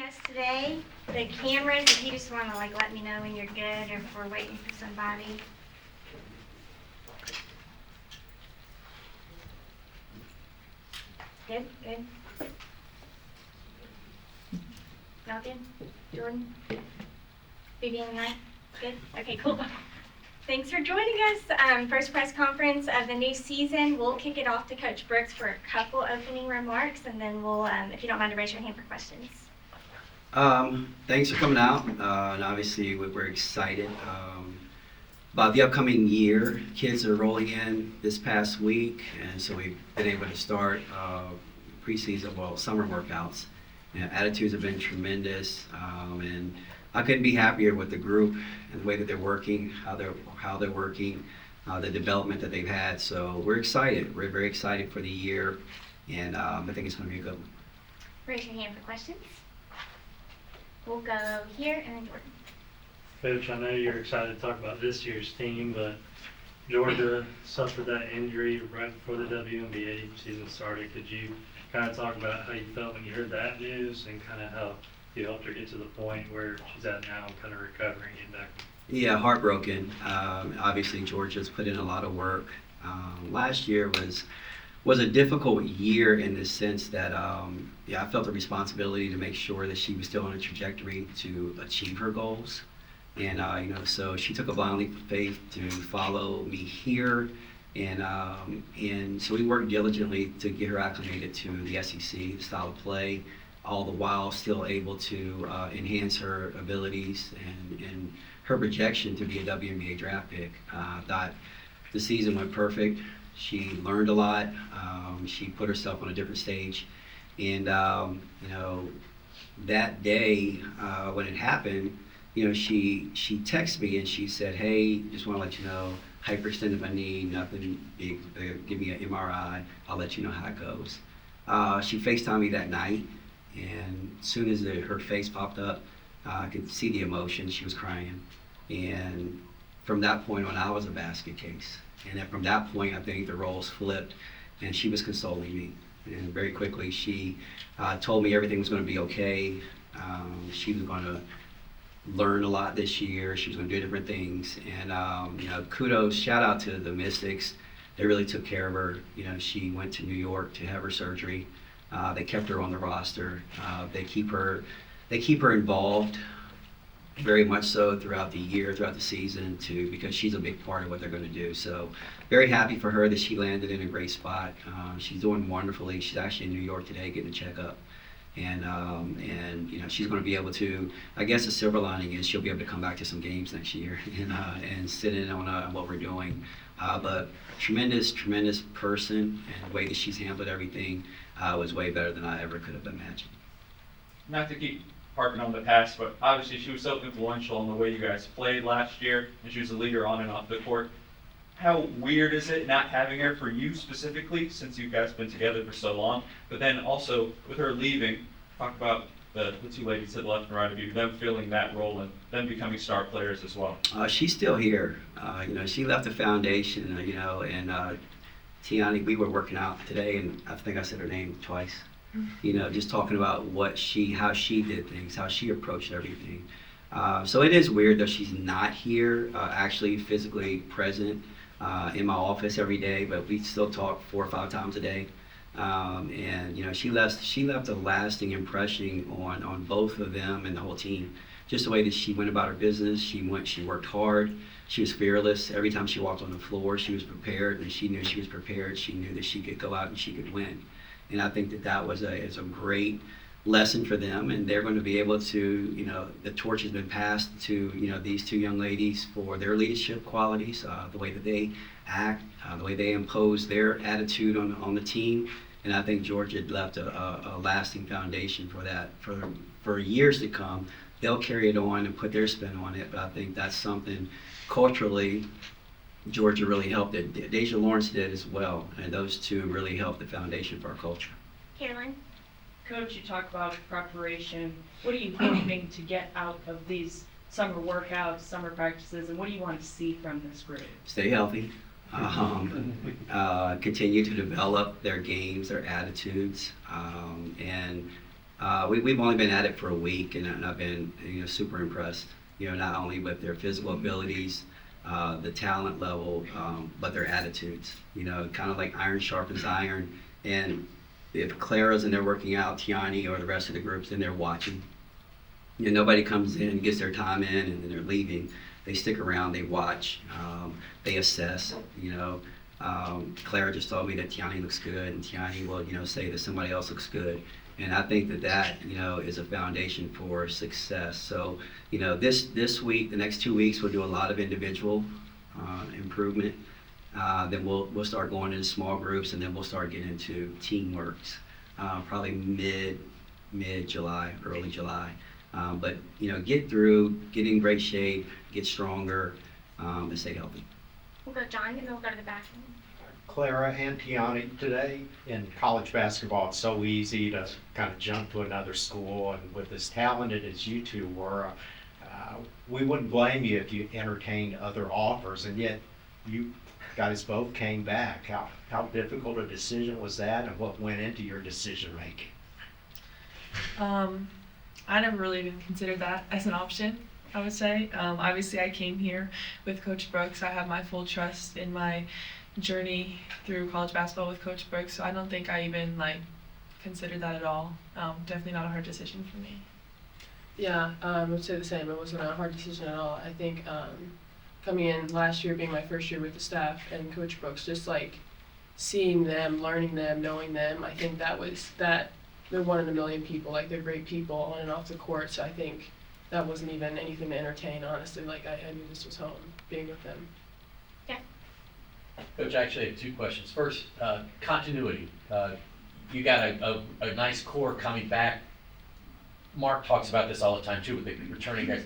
us today. The cameras, if you just want to let me know when you're good or if we're waiting for somebody. Good, good. Y'all good? Jordan? Vivian, Knight? Good? Okay, cool. Thanks for joining us. First press conference of the new season. We'll kick it off to Coach Brooks for a couple opening remarks, and then we'll, if you don't mind, to raise your hand for questions. Thanks for coming out, and obviously we're excited about the upcoming year. Kids are rolling in this past week, and so we've been able to start preseason, summer workouts. Attitudes have been tremendous, and I couldn't be happier with the group and the way that they're working, how they're working, the development that they've had. So we're excited. We're very excited for the year, and I think it's going to be a good one. Raise your hand for questions. We'll go here and then Jordan. Coach, I know you're excited to talk about this year's team, but Georgia suffered that injury right before the WBB season started. Could you kind of talk about how you felt when you heard that news and kind of how you helped her get to the point where she's at now and kind of recovering and back? Yeah, heartbroken. Obviously, Georgia's put in a lot of work. Last year was a difficult year in the sense that I felt the responsibility to make sure that she was still on a trajectory to achieve her goals. And so she took a blind leap of faith to follow me here, and so we worked diligently to get her acclimated to the SEC, the style of play, all the while still able to enhance her abilities and her projection to be a WNBA draft pick. I thought the season went perfect. She learned a lot. She put herself on a different stage, and that day when it happened, she texted me and she said, "Hey, just want to let you know, hyperextended my knee, nothing big. Give me an MRI. I'll let you know how it goes." She FaceTimed me that night, and as soon as her face popped up, I could see the emotion. She was crying, and from that point on, I was a basket case. And then from that point, I think the roles flipped, and she was consoling me. And very quickly, she told me everything was going to be okay. She was going to learn a lot this year. She was going to do different things. And kudos, shout out to the Mystics. They really took care of her. She went to New York to have her surgery. They kept her on the roster. They keep her involved very much so throughout the year, throughout the season too, because she's a big part of what they're going to do. So very happy for her that she landed in a great spot. She's doing wonderfully. She's actually in New York today getting a checkup. And she's going to be able to, I guess the silver lining is she'll be able to come back to some games next year and sit in on what we're doing. But tremendous person, and the way that she's handled everything was way better than I ever could have imagined. Not to keep harping on the past, but obviously she was so influential in the way you guys played last year, and she was a leader on and off the court. How weird is it not having her for you specifically, since you guys have been together for so long, but then also with her leaving, talk about the two ladies to the left and right of you, them filling that role and them becoming star players as well? She's still here. She left the foundation, and Tiani, we were working out today, and I think I said her name twice. Just talking about how she did things, how she approached everything. So it is weird that she's not here, actually physically present in my office every day, but we still talk 4 or 5 times a day. She left a lasting impression on both of them and the whole team. Just the way that she went about her business, she worked hard, she was fearless. Every time she walked on the floor, she was prepared, and she knew she was prepared. She knew that she could go out and she could win. And I think that was a great lesson for them, and they're going to be able to, the torch has been passed to, these two young ladies for their leadership qualities, the way that they act, the way they impose their attitude on the team. And I think Georgia had left a lasting foundation for that for years to come. They'll carry it on and put their spin on it, but I think that's something culturally Georgia really helped it. Deja Lawrence did as well, and those two really helped the foundation for our culture. Carolyn? Coach, you talk about preparation. What are you hoping to get out of these summer workouts, summer practices, and what do you want to see from this group? Stay healthy. Continue to develop their games, their attitudes, and we've only been at it for a week, and I've been super impressed. Not only with their physical abilities, the talent level, but their attitudes. Kind of like iron sharpens iron. And if Clara's in there working out, Tiani or the rest of the groups in there watching. Nobody comes in, gets their time in, and then they're leaving. They stick around, they watch, they assess. Clara just told me that Tiani looks good, and Tiani will, say that somebody else looks good. And I think that is a foundation for success. So, this week, the next 2 weeks, we'll do a lot of individual improvement. Then we'll start going into small groups, and then we'll start getting into teamwork, probably mid-July, early July. But get through, get in great shape, get stronger, and stay healthy. We'll go John, and then we'll go to the back. Clara and Tiani, today in college basketball, it's so easy to kind of jump to another school, and with as talented as you two were, we wouldn't blame you if you entertained other offers, and yet you guys both came back. How difficult a decision was that, and what went into your decision making? I never really even considered that as an option, I would say. Obviously, I came here with Coach Brooks. I have my full trust in my journey through college basketball with Coach Brooks, so I don't think I even considered that at all. Definitely not a hard decision for me. Yeah, I would say the same. It wasn't a hard decision at all. I think coming in last year, being my first year with the staff and Coach Brooks, just seeing them, learning them, knowing them, I think that they're one in a million people. They're great people on and off the court, so I think that wasn't even anything to entertain, honestly. I knew this was home, being with them. Yeah. Coach, I actually have two questions. First, continuity. You got a nice core coming back. Mark talks about this all the time too with the returning guys.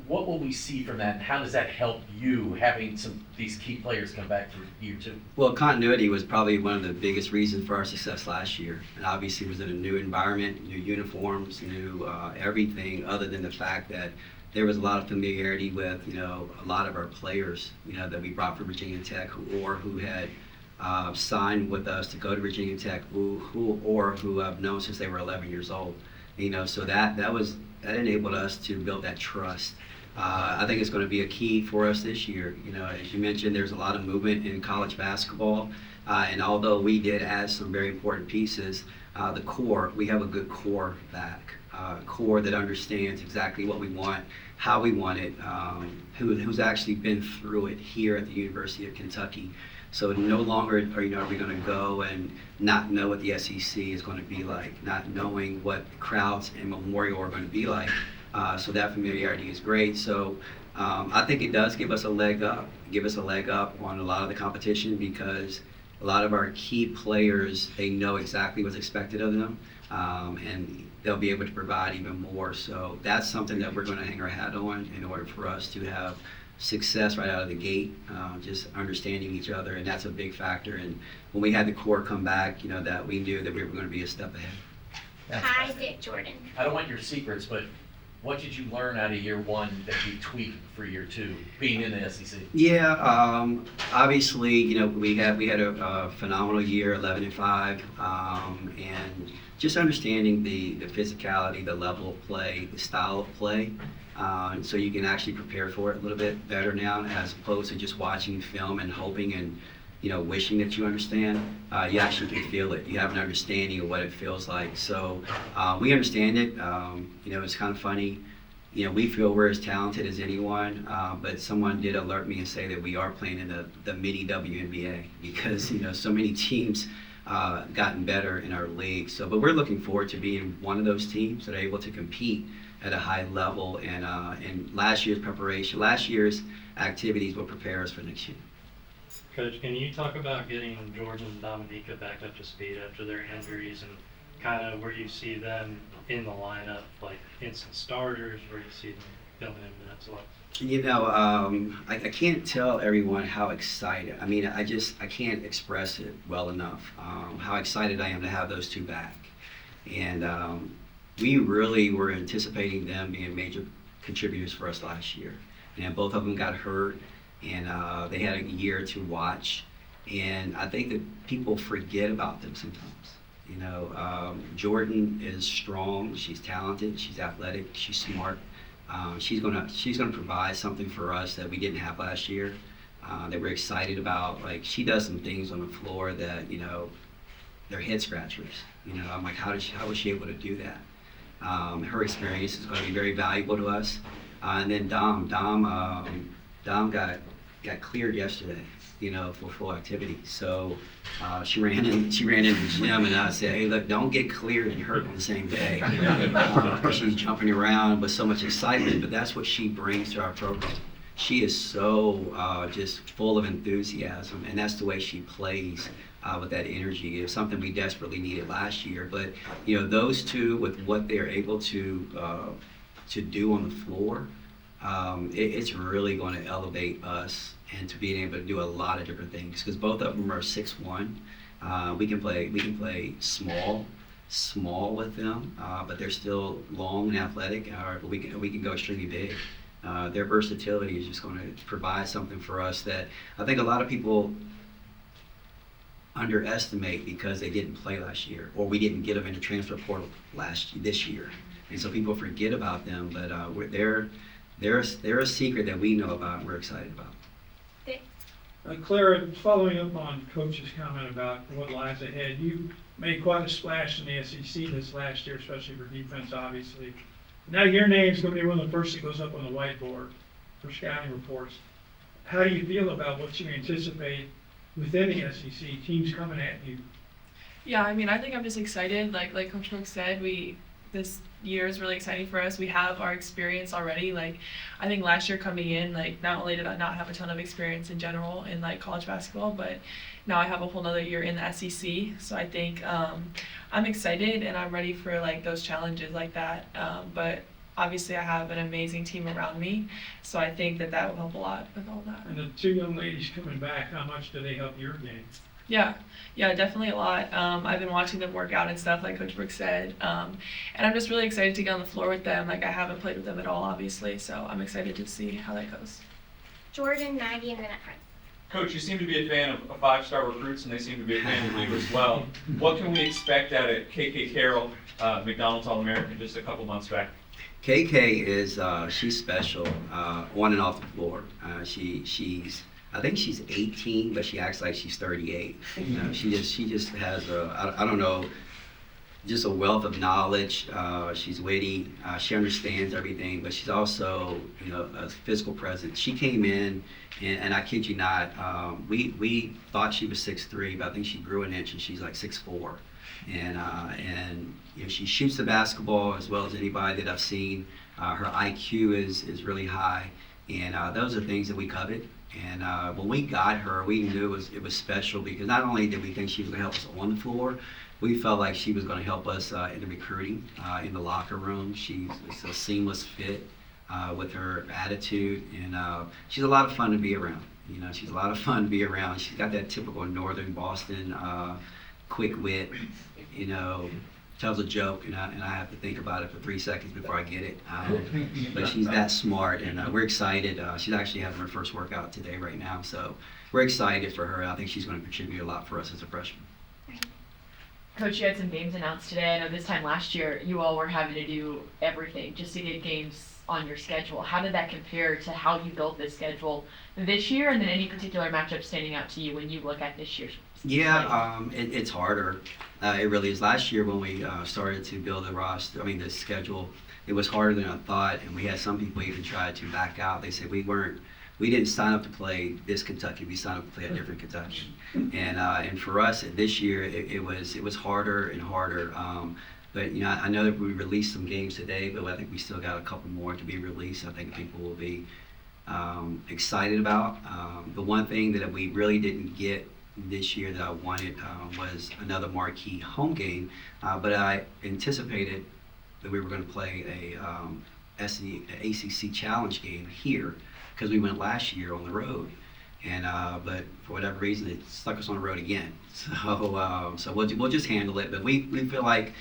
What will we see from that, and how does that help you having these key players come back for year two? Well, continuity was probably one of the biggest reasons for our success last year. And obviously it was in a new environment, new uniforms, new everything, other than the fact that there was a lot of familiarity with, a lot of our players, that we brought from Virginia Tech who had signed with us to go to Virginia Tech, who I've known since they were 11 years old. So that enabled us to build that trust. I think it's going to be a key for us this year. As you mentioned, there's a lot of movement in college basketball, and although we did add some very important pieces, the core, we have a good core back. Core that understands exactly what we want, how we want it, who's actually been through it here at the University of Kentucky. So no longer are we going to go and not know what the SEC is going to be like, not knowing what crowds in Memorial are going to be like. So that familiarity is great. So I think it does give us a leg up on a lot of the competition, because a lot of our key players, they know exactly what's expected of them, and they'll be able to provide even more. So that's something that we're going to hang our hat on in order for us to have success right out of the gate, just understanding each other, and that's a big factor. And when we had the core come back, that we knew that we were going to be a step ahead. Hi, Dick Jordan. I don't want your secrets, but what did you learn out of year one that you tweaked for year two, being in the SEC? Yeah, obviously, we had a phenomenal year, 11-5, and just understanding the physicality, the level of play, the style of play. So you can actually prepare for it a little bit better now, as opposed to just watching film and hoping and wishing that you understand. You actually can feel it. You have an understanding of what it feels like. So we understand it. It's kind of funny. We feel we're as talented as anyone, but someone did alert me and say that we are playing in the mini WNBA, because so many teams gotten better in our league. So, but we're looking forward to being one of those teams that are able to compete at a high level, and last year's activities will prepare us for next year. Coach, can you talk about getting Jordan and Dominica back up to speed after their injuries, and kind of where you see them in the lineup, like instant starters, where you see them filling in minutes? I can't tell everyone how excited. I can't express it well enough, how excited I am to have those two back. And we really were anticipating them being major contributors for us last year. And both of them got hurt, and they had a year to watch. And I think that people forget about them sometimes. Jordan is strong, she's talented, she's athletic, she's smart. She's gonna provide something for us that we didn't have last year, that we're excited about. Like, she does some things on the floor that, they're head scratchers. I'm like, how was she able to do that? Her experience is going to be very valuable to us. And then Dom got cleared yesterday, for full activity. So she ran in the gym, and I said, hey, look, don't get cleared and hurt on the same day. She's jumping around with so much excitement, but that's what she brings to our program. She is so just full of enthusiasm, and that's the way she plays. With that energy. It was something we desperately needed last year, but those two, with what they're able to do on the floor, it's really going to elevate us and to being able to do a lot of different things, because both of them are 6'1". We can play small with them, but they're still long and athletic. But we can go extremely big. Their versatility is just going to provide something for us that I think a lot of people underestimate because they didn't play last year, or we didn't get them in the transfer portal this year, and so people forget about them. But they're a secret that we know about and we're excited about. Clara, following up on Coach's comment about what lies ahead, you made quite a splash in the SEC this last year, especially for defense, obviously. Now your name's going to be one of the first that goes up on the whiteboard for scouting reports. How do you feel about what you anticipate within the SEC, teams coming at you? Yeah, I think I'm just excited. Like Coach Brooks said, this year is really exciting for us. We have our experience already. I think last year coming in, not only did I not have a ton of experience in general in college basketball, but now I have a whole nother year in the SEC. So I think I'm excited and I'm ready for those challenges like that. But obviously I have an amazing team around me, so I think that will help a lot with all that. And the two young ladies coming back, how much do they help your game? Yeah, definitely a lot. I've been watching them work out and stuff, like Coach Brooks said, and I'm just really excited to get on the floor with them. I haven't played with them at all, obviously, so I'm excited to see how that goes. Jordan, Maggie, and then at front. Coach, you seem to be a fan of five-star recruits, and they seem to be a fan of you as well. What can we expect out of KK Carroll, McDonald's All-American, just a couple months back? KK is she's special on and off the floor. I think she's 18, but she acts like she's 38. She just has I don't know, just a wealth of knowledge. She's witty. She understands everything, but she's also a physical presence. She came in, and I kid you not, we thought she was 6'3", but I think she grew an inch and she's like 6'4". And she shoots the basketball as well as anybody that I've seen. Her IQ is really high, and those are things that we covet. And when we got her, we knew it was special, because not only did we think she was going to help us on the floor, we felt like she was going to help us in the recruiting, in the locker room. She's a seamless fit with her attitude, and she's a lot of fun to be around. She's a lot of fun to be around. She's got that typical Northern Boston quick wit, tells a joke, and I have to think about it for 3 seconds before I get it. But she's that smart, and we're excited. She's actually having her first workout today right now, so we're excited for her. I think she's going to contribute a lot for us as a freshman. Coach, you had some games announced today. I know this time last year you all were having to do everything just to get games on your schedule. How did that compare to how you built this schedule this year, and then any particular matchup standing out to you when you look at this year's? Yeah, it's harder. It really is. Last year when we started to build the schedule, it was harder than I thought, and we had some people even try to back out. They said we didn't sign up to play this Kentucky. We signed up to play a different Kentucky. And for us this year, it was harder and harder. But I know that we released some games today, but I think we still got a couple more to be released. I think people will be excited about. The one thing that we really didn't get this year that I wanted was another marquee home game, but I anticipated that we were going to play a ACC challenge game here, because we went last year on the road, and but for whatever reason it stuck us on the road again. So we'll just handle it. But we feel like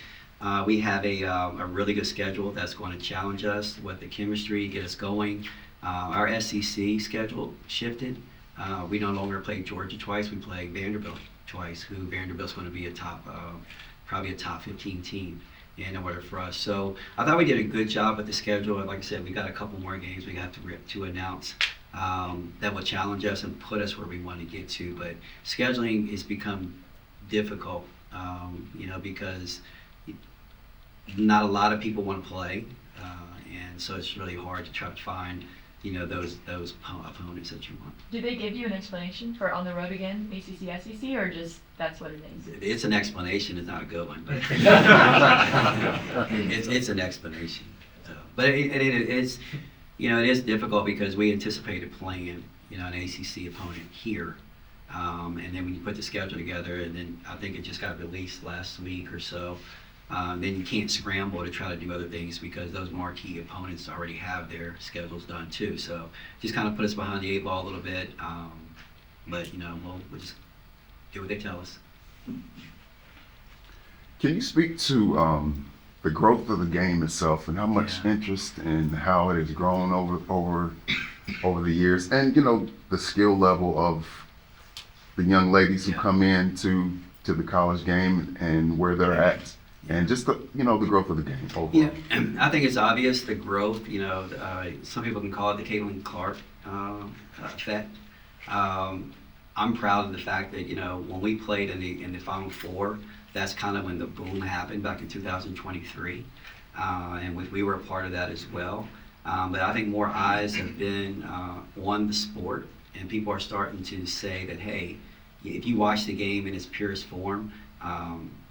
we have a really good schedule that's going to challenge us with the chemistry, get us going. Our SEC schedule shifted. We no longer play Georgia twice. We play Vanderbilt twice, who Vanderbilt's going to be a top probably a top 15 team in order for us. So I thought we did a good job with the schedule. And like I said, we got a couple more games we got to announce that will challenge us and put us where we want to get to. But scheduling has become difficult, because not a lot of people want to play, and so it's really hard to try to find, those opponents that you want. Did they give you an explanation for on the road again, ACC, SEC, or just that's what it is? It's an explanation. It's not a good one, but it's an explanation. So, but it's, it is difficult because we anticipated playing, an ACC opponent here. And then when you put the schedule together, and then I think it just got released last week or so, then you can't scramble to try to do other things because those marquee opponents already have their schedules done too. So just kind of put us behind the 8 ball a little bit. But we'll just do what they tell us. Can you speak to the growth of the game itself and how much interest and how it has grown over the years, and the skill level of the young ladies who come in to the college game and where they're at, and just the growth of the game overall? Yeah, I think it's obvious the growth. Some people can call it the Caitlin Clark effect. I'm proud of the fact that when we played in the Final Four, that's kind of when the boom happened back in 2023, and we were a part of that as well. But I think more eyes have been on the sport, and people are starting to say that, hey, if you watch the game in its purest form,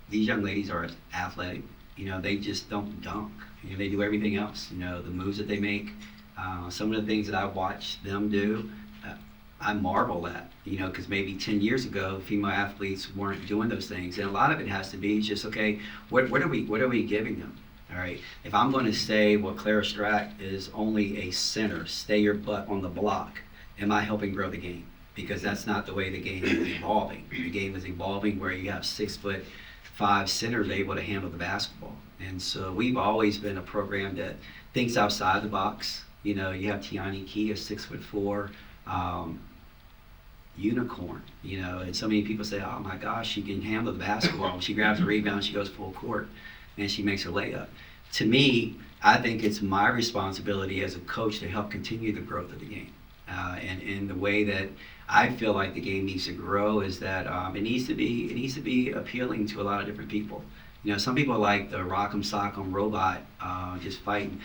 these young ladies are athletic. They just don't dunk. They do everything else. The moves that they make, some of the things that I watch them do, I marvel at. Because maybe 10 years ago, female athletes weren't doing those things, and a lot of it has to be just, okay, what are we giving them? All right. If I'm going to say, well, Clara Strack is only a center, stay your butt on the block, am I helping grow the game? Because that's not the way the game is evolving. The game is evolving where you have 6'5" centers able to handle the basketball. And so we've always been a program that thinks outside the box. You have Tiani Key, a 6'4" unicorn. And so many people say, oh my gosh, she can handle the basketball. She grabs a rebound, she goes full court, and she makes her layup. To me, I think it's my responsibility as a coach to help continue the growth of the game. And the way that I feel like the game needs to grow is that it needs to be appealing to a lot of different people. Some people like the rock'em sock'em robot, just fighting.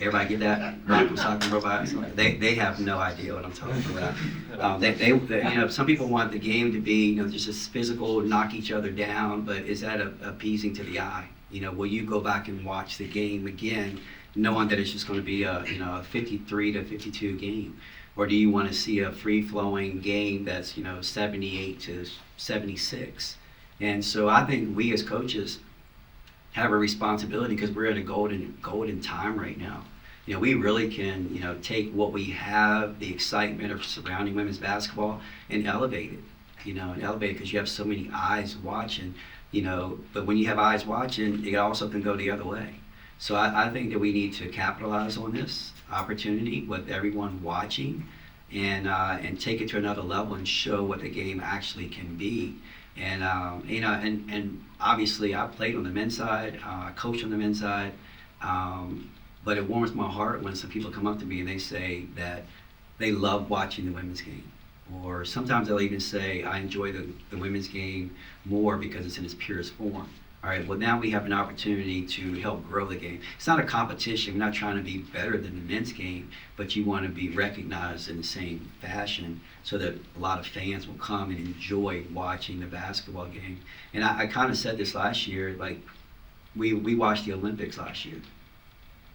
Everybody get that? Rock'em sock'em robot? They have no idea what I'm talking about. Some people want the game to be just as physical, knock each other down, but is that appeasing to the eye? Will you go back and watch the game again, knowing that it's just going to be a 53 to 52 game? Or do you want to see a free-flowing game that's 78 to 76? And so I think we as coaches have a responsibility because we're at a golden time right now. We really can take what we have, the excitement of surrounding women's basketball, and elevate it. And elevate it because you have so many eyes watching. But when you have eyes watching, it also can go the other way. So I think that we need to capitalize on this opportunity with everyone watching, and take it to another level and show what the game actually can be. And and obviously I played on the men's side, coached on the men's side, but it warms my heart when some people come up to me and they say that they love watching the women's game. Or sometimes they'll even say, I enjoy the women's game more because it's in its purest form. All right, well now we have an opportunity to help grow the game. It's not a competition. We're not trying to be better than the men's game, but you want to be recognized in the same fashion so that a lot of fans will come and enjoy watching the basketball game. And I kind of said this last year, like we watched the Olympics last year.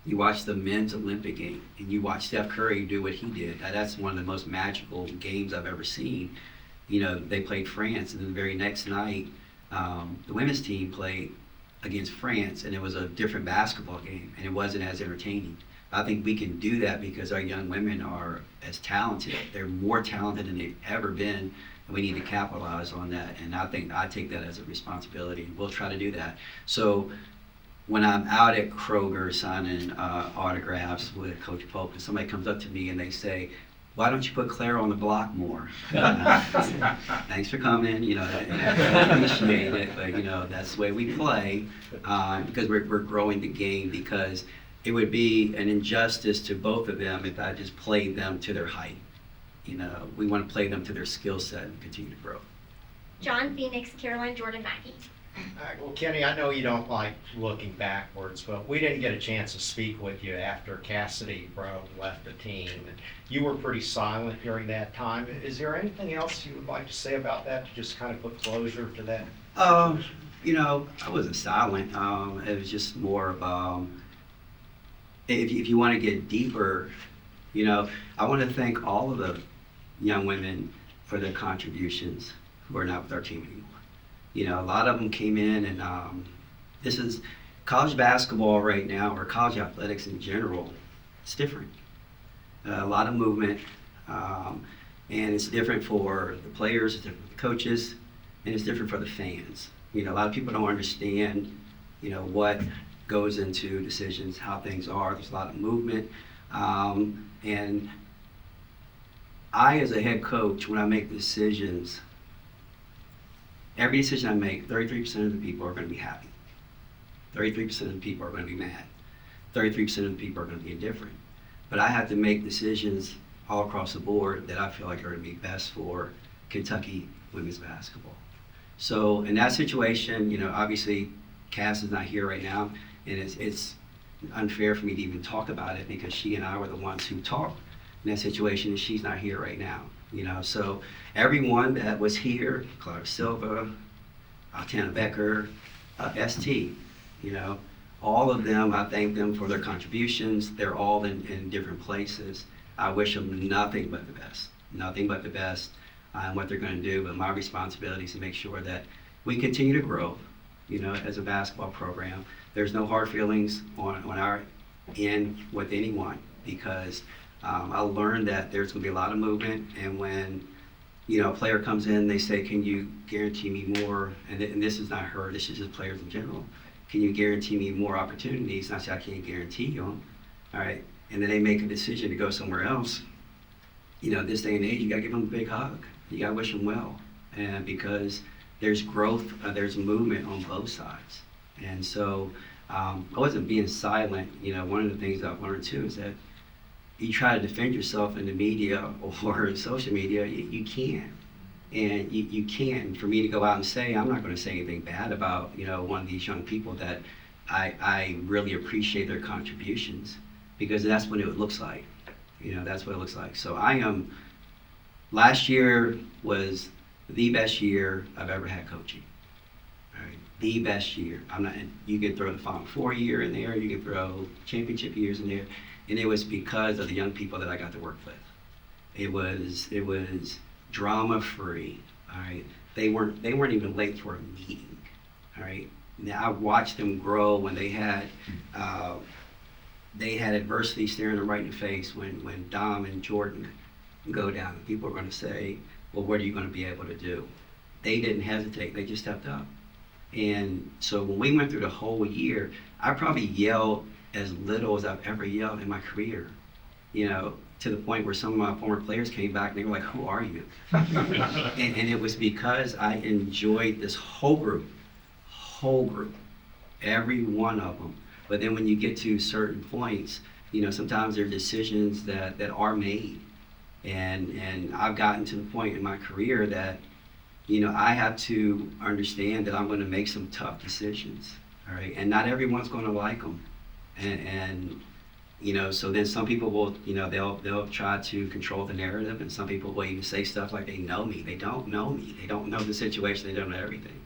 You watch the men's Olympic game, and you watch Steph Curry do what he did. That's one of the most magical games I've ever seen. They played France, and then the very next night, the women's team played against France, and it was a different basketball game, and it wasn't as entertaining. I think we can do that because our young women are as talented. They're more talented than they've ever been, and we need to capitalize on that. And I think I take that as a responsibility. We'll try to do that. So when I'm out at Kroger signing autographs with Coach Polk, and somebody comes up to me and they say, why don't you put Claire on the block more? Thanks for coming, you know, I appreciate it, but you know, that's the way we play, because we're growing the game, because it would be an injustice to both of them if I just played them to their height. You know, we want to play them to their skill set and continue to grow. John Phoenix, Caroline Jordan Mackey. All right, well, Kenny, I know you don't like looking backwards, but we didn't get a chance to speak with you after Cassidy left the team. And you were pretty silent during that time. Is there anything else you would like to say about that, to just kind of put closure to that? You know, I wasn't silent. It was just more of, if you want to get deeper, you know, I want to thank all of the young women for their contributions who are not with our team anymore. You know, a lot of them came in, and this is college basketball right now, or college athletics in general. It's different. A lot of movement, and it's different for the players, it's different for the coaches, and it's different for the fans. You know, a lot of people don't understand, you know, what goes into decisions, how things are. There's a lot of movement, and I, as a head coach, when I make decisions, every decision I make, 33% of the people are going to be happy. 33% of the people are going to be mad. 33% of the people are going to be indifferent. But I have to make decisions all across the board that I feel like are going to be best for Kentucky women's basketball. So in that situation, you know, obviously Cass is not here right now, and it's unfair for me to even talk about it, because she and I were the ones who talked in that situation, and she's not here right now. You know, so everyone that was here, Clara Silva, Tana Becker, ST, you know, all of them, I thank them for their contributions. They're all in different places. I wish them nothing but the best, nothing but the best on what they're going to do. But my responsibility is to make sure that we continue to grow, you know, as a basketball program. There's no hard feelings on our end with anyone, because I learned that there's going to be a lot of movement, and when, you know, a player comes in, they say, can you guarantee me more, and this is not her, this is just players in general, can you guarantee me more opportunities? And I say, I can't guarantee you them, all right? And then they make a decision to go somewhere else. You know, this day and age, you got to give them a big hug. You got to wish them well, and because there's growth, there's movement on both sides. And so I wasn't being silent. You know, one of the things I've learned too is that you try to defend yourself in the media or social media, you can't. And you can't. For me to go out and say, I'm not going to say anything bad about, you know, one of these young people that I really appreciate their contributions, because that's what it looks like. You know, that's what it looks like. So last year was the best year I've ever had coaching. All right, the best year. You could throw the Final Four year in there, you could throw championship years in there. And it was because of the young people that I got to work with. It was drama free. All right, they weren't even late for a meeting. All right, now I watched them grow when they had adversity staring them right in the face. When Dom and Jordan go down, and people are going to say, well, what are you going to be able to do? They didn't hesitate. They just stepped up. And so when we went through the whole year, I probably yelled as little as I've ever yelled in my career, you know, to the point where some of my former players came back and they were like, who are you? and it was because I enjoyed this whole group, every one of them. But then when you get to certain points, you know, sometimes there are decisions that are made. And I've gotten to the point in my career that, you know, I have to understand that I'm going to make some tough decisions, all right? And not everyone's going to like them. And you know, so then some people will, you know, they'll try to control the narrative, and some people will even say stuff like they know me. They don't know me. They don't know the situation. They don't know everything.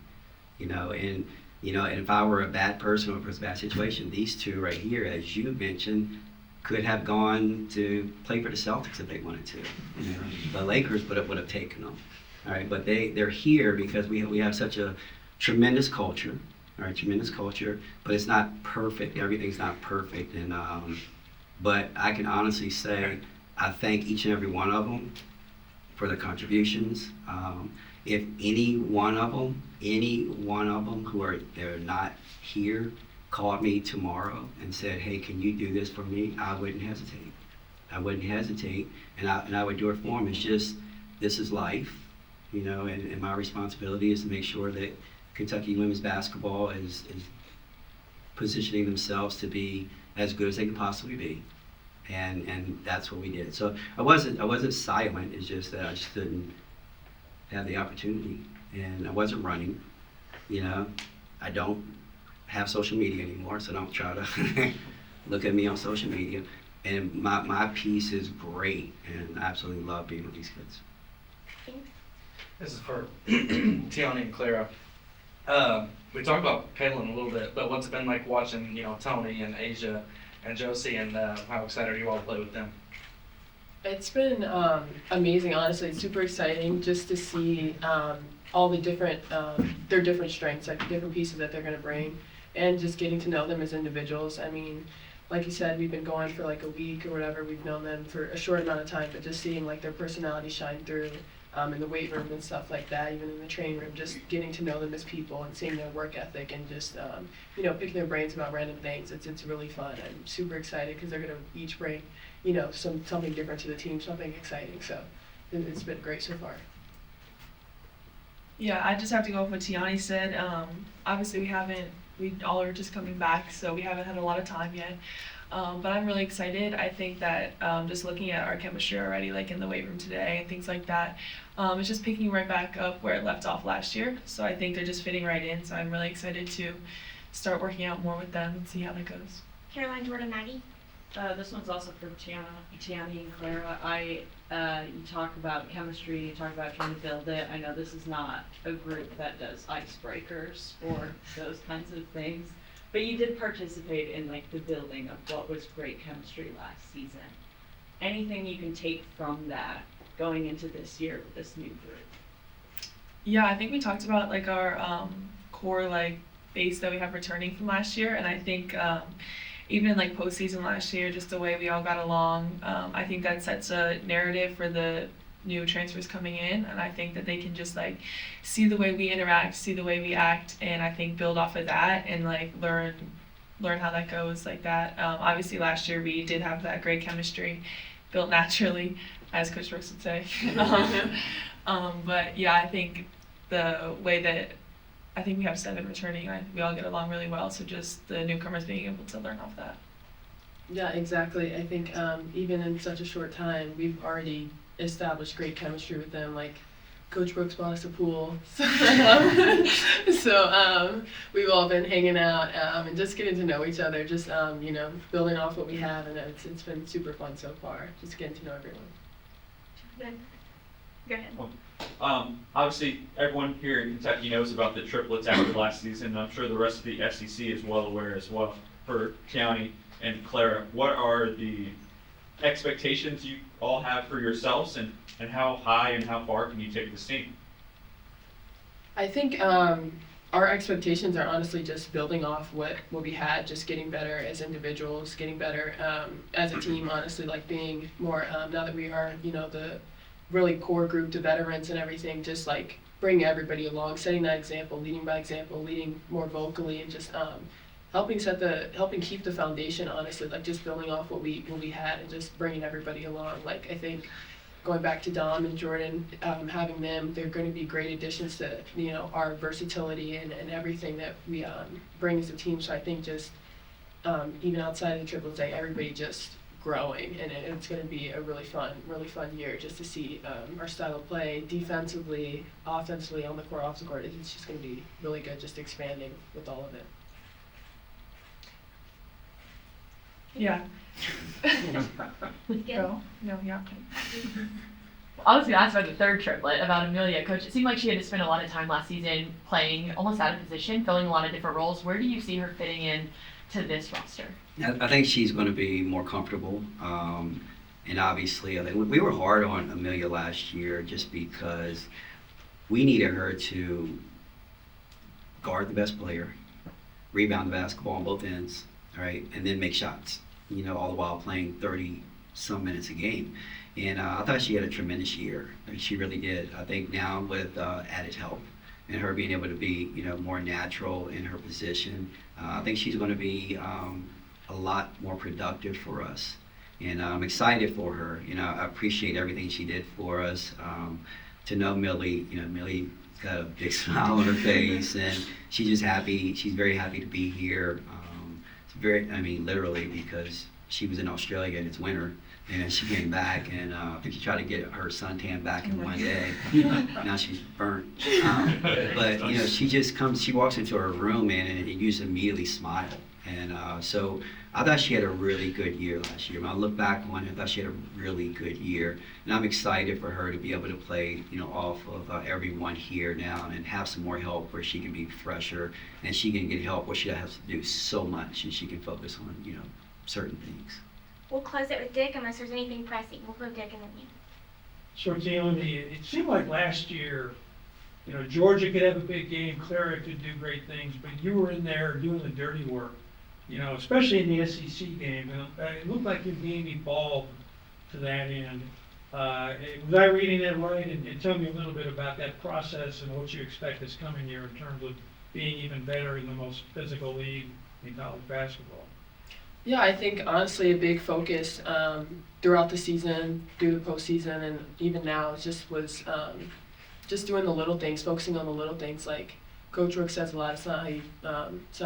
You know, and if I were a bad person or if it was a bad situation, these two right here, as you mentioned, could have gone to play for the Celtics if they wanted to. You know, the Lakers would have taken them. All right, but they're here because we have such a tremendous culture. All right, tremendous culture, but it's not perfect. Everything's not perfect, and but I can honestly say I thank each and every one of them for their contributions. If any one of them who they're not here called me tomorrow and said, hey, can you do this for me? I wouldn't hesitate. I wouldn't hesitate, and I would do it for them. It's just, this is life, you know, and my responsibility is to make sure that Kentucky women's basketball is positioning themselves to be as good as they can possibly be. And that's what we did. So I wasn't silent, it's just that I just didn't have the opportunity. And I wasn't running, you know. I don't have social media anymore, so don't try to look at me on social media. And my piece is great, and I absolutely love being with these kids. Thanks. This is for Tiani and Clara. We talked about Kaylin a little bit, but what's it been like watching, you know, Tony and Asia and Josie, and how excited are you all to play with them? It's been amazing, honestly. It's super exciting just to see all the different, their different strengths, like the different pieces that they're going to bring, and just getting to know them as individuals. I mean, like you said, we've been going for like a week or whatever. We've known them for a short amount of time, but just seeing like their personality shine through in the weight room and stuff like that, even in the training room, just getting to know them as people and seeing their work ethic and just, you know, picking their brains about random things. It's really fun. I'm super excited because they're going to each bring, you know, something different to the team, something exciting. So it's been great so far. Yeah, I just have to go with what Tiani said. Obviously we all are just coming back, so we haven't had a lot of time yet. But I'm really excited. I think that just looking at our chemistry already, like in the weight room today and things like that, it's just picking right back up where it left off last year. So I think they're just fitting right in. So I'm really excited to start working out more with them and see how that goes. Caroline, Jordan, Maggie. This one's also for Tiani and Clara. You talk about chemistry, you talk about trying to build it. I know this is not a group that does icebreakers or those kinds of things, but you did participate in like the building of what was great chemistry last season. Anything you can take from that going into this year with this new group? Yeah, I think we talked about like our core like base that we have returning from last year, and I think even in like postseason last year, just the way we all got along, I think that sets a narrative for the new transfers coming in, and I think that they can just like see the way we interact, see the way we act, and I think build off of that and like learn how that goes like that. Obviously last year we did have that great chemistry built naturally, as Coach Brooks would say. But yeah, I think the way that I think we have 7 returning, we all get along really well, so just the newcomers being able to learn off that. Yeah, exactly. I think even in such a short time, we've already established great chemistry with them. Like Coach Brooks bought us a pool, so we've all been hanging out and just getting to know each other. Just you know, building off what we have, and it's been super fun so far. Just getting to know everyone. Good. Go ahead. Obviously, everyone here in Kentucky knows about the triplets after last season, and I'm sure the rest of the SEC is well aware as well. For Tiani and Clara, what are the expectations you all have for yourselves, and how high and how far can you take this team? I think our expectations are honestly just building off what we had, just getting better as individuals, getting better as a team, honestly, like being more, now that we are, you know, the really core group, the veterans and everything, just like bring everybody along, setting that example, leading by example, leading more vocally, and just helping keep the foundation, honestly, like just building off what we had and just bringing everybody along. Like I think going back to Dom and Jordan, having them, they're going to be great additions to, you know, our versatility and everything that we bring as a team. So I think just even outside of the triple A, everybody just growing, and it's going to be a really fun year just to see our style of play defensively, offensively, on the court, off the court. It's just going to be really good, just expanding with all of it. Yeah. Go. No, yeah. I was going to ask about the third triplet, about Amelia. Coach, it seemed like she had to spend a lot of time last season playing almost out of position, filling a lot of different roles. Where do you see her fitting in to this roster? I think she's going to be more comfortable. And obviously, I think we were hard on Amelia last year just because we needed her to guard the best player, rebound the basketball on both ends, right, and then make shots, you know, all the while playing 30-some minutes a game. And I thought she had a tremendous year. She really did. I think now with added help and her being able to be, you know, more natural in her position, I think she's going to be a lot more productive for us. And I'm excited for her. I appreciate everything she did for us. To know Millie, Millie's got a big smile on her face, and she's just happy. She's very happy to be here. Literally, because she was in Australia and it's winter, and she came back, and I think she tried to get her suntan back in one day. Now she's burnt. But she just comes. She walks into her room, and you just immediately smile. And so I thought she had a really good year last year. When I look back on it, I thought she had a really good year. And I'm excited for her to be able to play, off of everyone here now and have some more help where she can be fresher and she can get help where she doesn't have to do so much and she can focus on, certain things. We'll close it with Dick unless there's anything pressing. We'll go Dick and then you. So, Caitlin, it seemed like last year, Georgia could have a big game, Clara could do great things, but you were in there doing the dirty work, especially in the SEC game. And it looked like your game evolved to that end. Was I reading that right? And tell me a little bit about that process and what you expect this coming year in terms of being even better in the most physical league in college basketball. Yeah, I think honestly a big focus throughout the season, through the postseason, and even now was just doing the little things, focusing on the little things. Like Coach Rook says a lot, it's not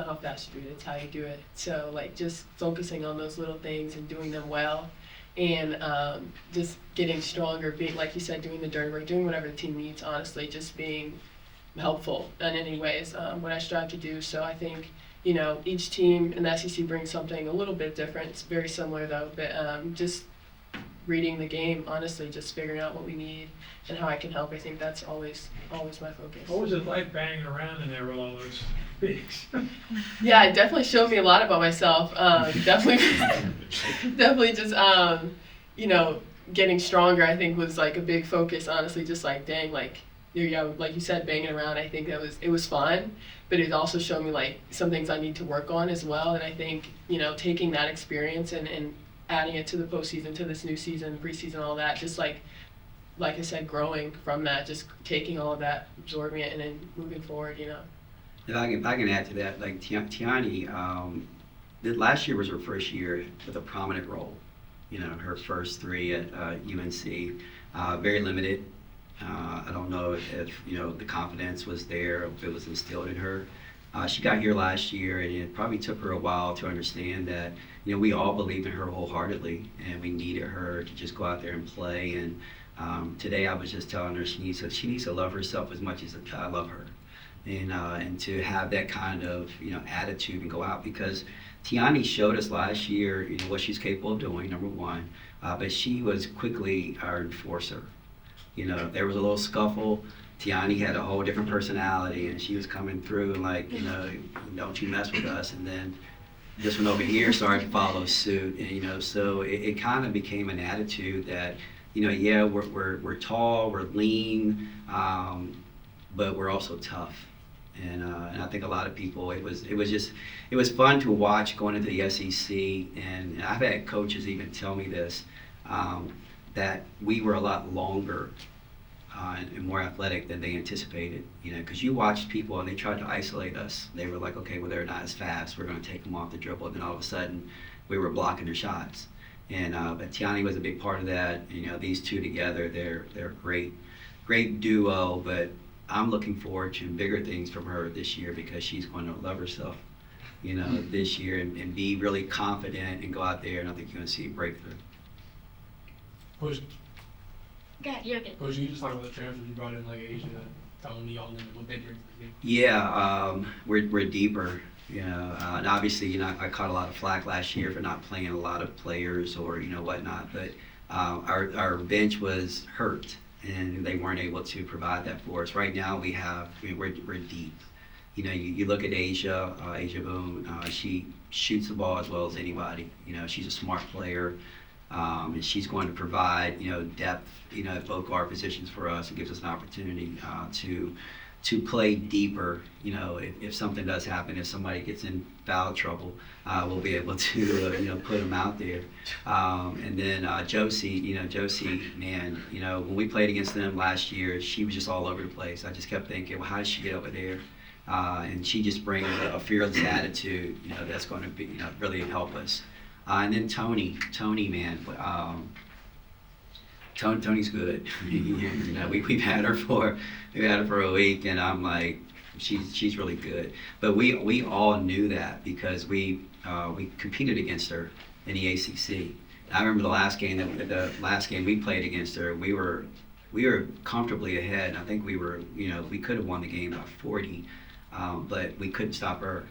how fast you do it, it's how you do it. So just focusing on those little things and doing them well, and just getting stronger, being, like you said, doing the dirty work, doing whatever the team needs. Honestly, just being helpful in any ways, what I strive to do. So I think. Each team in the SEC brings something a little bit different. It's very similar though, but just reading the game, honestly, just figuring out what we need and how I can help. I think that's always my focus. What was it like banging around in there with all those bigs? Yeah, it definitely showed me a lot about myself. Definitely just, getting stronger, I think was a big focus, honestly, just dang, like you said, banging around, I think it was fun, but it also showed me some things I need to work on as well. And I think, taking that experience and adding it to the postseason, to this new season, preseason, all that, just like I said, growing from that, just taking all of that, absorbing it, and then moving forward, If I can add to that, Tiani, last year was her first year with a prominent role. Her first 3 at UNC, very limited. I don't know if the confidence was there, if it was instilled in her. She got here last year, and it probably took her a while to understand that we all believed in her wholeheartedly, and we needed her to just go out there and play. And today I was just telling her she needs to love herself as much as I love her, and to have that kind of attitude and go out, because Tiani showed us last year what she's capable of doing, number one, but she was quickly our enforcer. If there was a little scuffle, Tiani had a whole different personality, and she was coming through don't you mess with us. And then this one over here started to follow suit, and so it kind of became an attitude that we're tall, we're lean, but we're also tough. And I think a lot of people, it was fun to watch going into the SEC, and I've had coaches even tell me this. That we were a lot longer and more athletic than they anticipated, because you watched people and they tried to isolate us. They were like, okay, well, they're not as fast, we're going to take them off the dribble, and then all of a sudden we were blocking their shots. And but Tiani was a big part of that. These two together, they're a great duo, but I'm looking forward to bigger things from her this year, because she's going to love herself, this year, and be really confident and go out there, and I think you're going to see a breakthrough. Coach, Go ahead, you're good. Coach, you just talk about the transfers you brought in, Asia, Tony, all them, what they bring to the game. Yeah, we're deeper, and obviously, I caught a lot of flack last year for not playing a lot of players or whatnot, but our bench was hurt, and they weren't able to provide that for us. Right now, we're deep. You look at Asia Boone, she shoots the ball as well as anybody. She's a smart player. And she's going to provide, depth, at both guard positions for us. It gives us an opportunity to play deeper. If something does happen, if somebody gets in foul trouble, we'll be able to, put them out there. And then Josie, man, when we played against them last year, she was just all over the place. I just kept thinking, well, how did she get over there? And she just brings a fearless attitude, that's going to be, really help us. And then Tony, man, Tony's good. You know, we've had her for a week, and I'm like, she's really good. But we all knew that because we competed against her in the ACC. I remember the last game we played against her. We were comfortably ahead. I think we could have won the game by 40, but we couldn't stop her.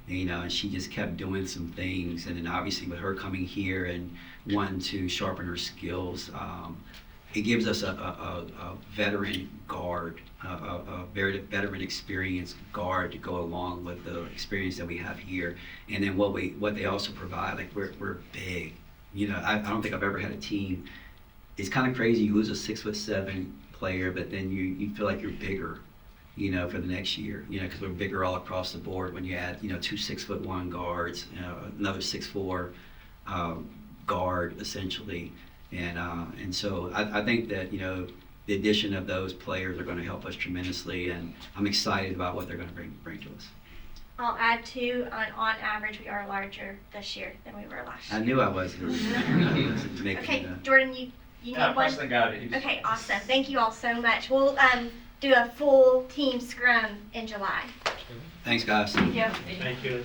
You know, and she just kept doing some things. And then obviously with her coming here and wanting to sharpen her skills, it gives us a veteran guard, a very veteran experienced guard to go along with the experience that we have here. And then what they also provide, like we're big. You know, I don't think I've ever had a team. It's kind of crazy. You lose a 6'7" player, but then you feel like you're bigger, you know, for the next year, you know, because we're bigger all across the board when you add, you know, 2 6'1" guards, you know, another 6'4" guard essentially. And so I think that, you know, the addition of those players are going to help us tremendously, and I'm excited about what they're going to bring to us. I'll add too, on average, we are larger this year than we were last year. I knew I was. Okay, Jordan, you need one? Preston got it. Okay, awesome. Thank you all so much. We'll do a full team scrum in July. Thanks, guys. Thank you. Thank you.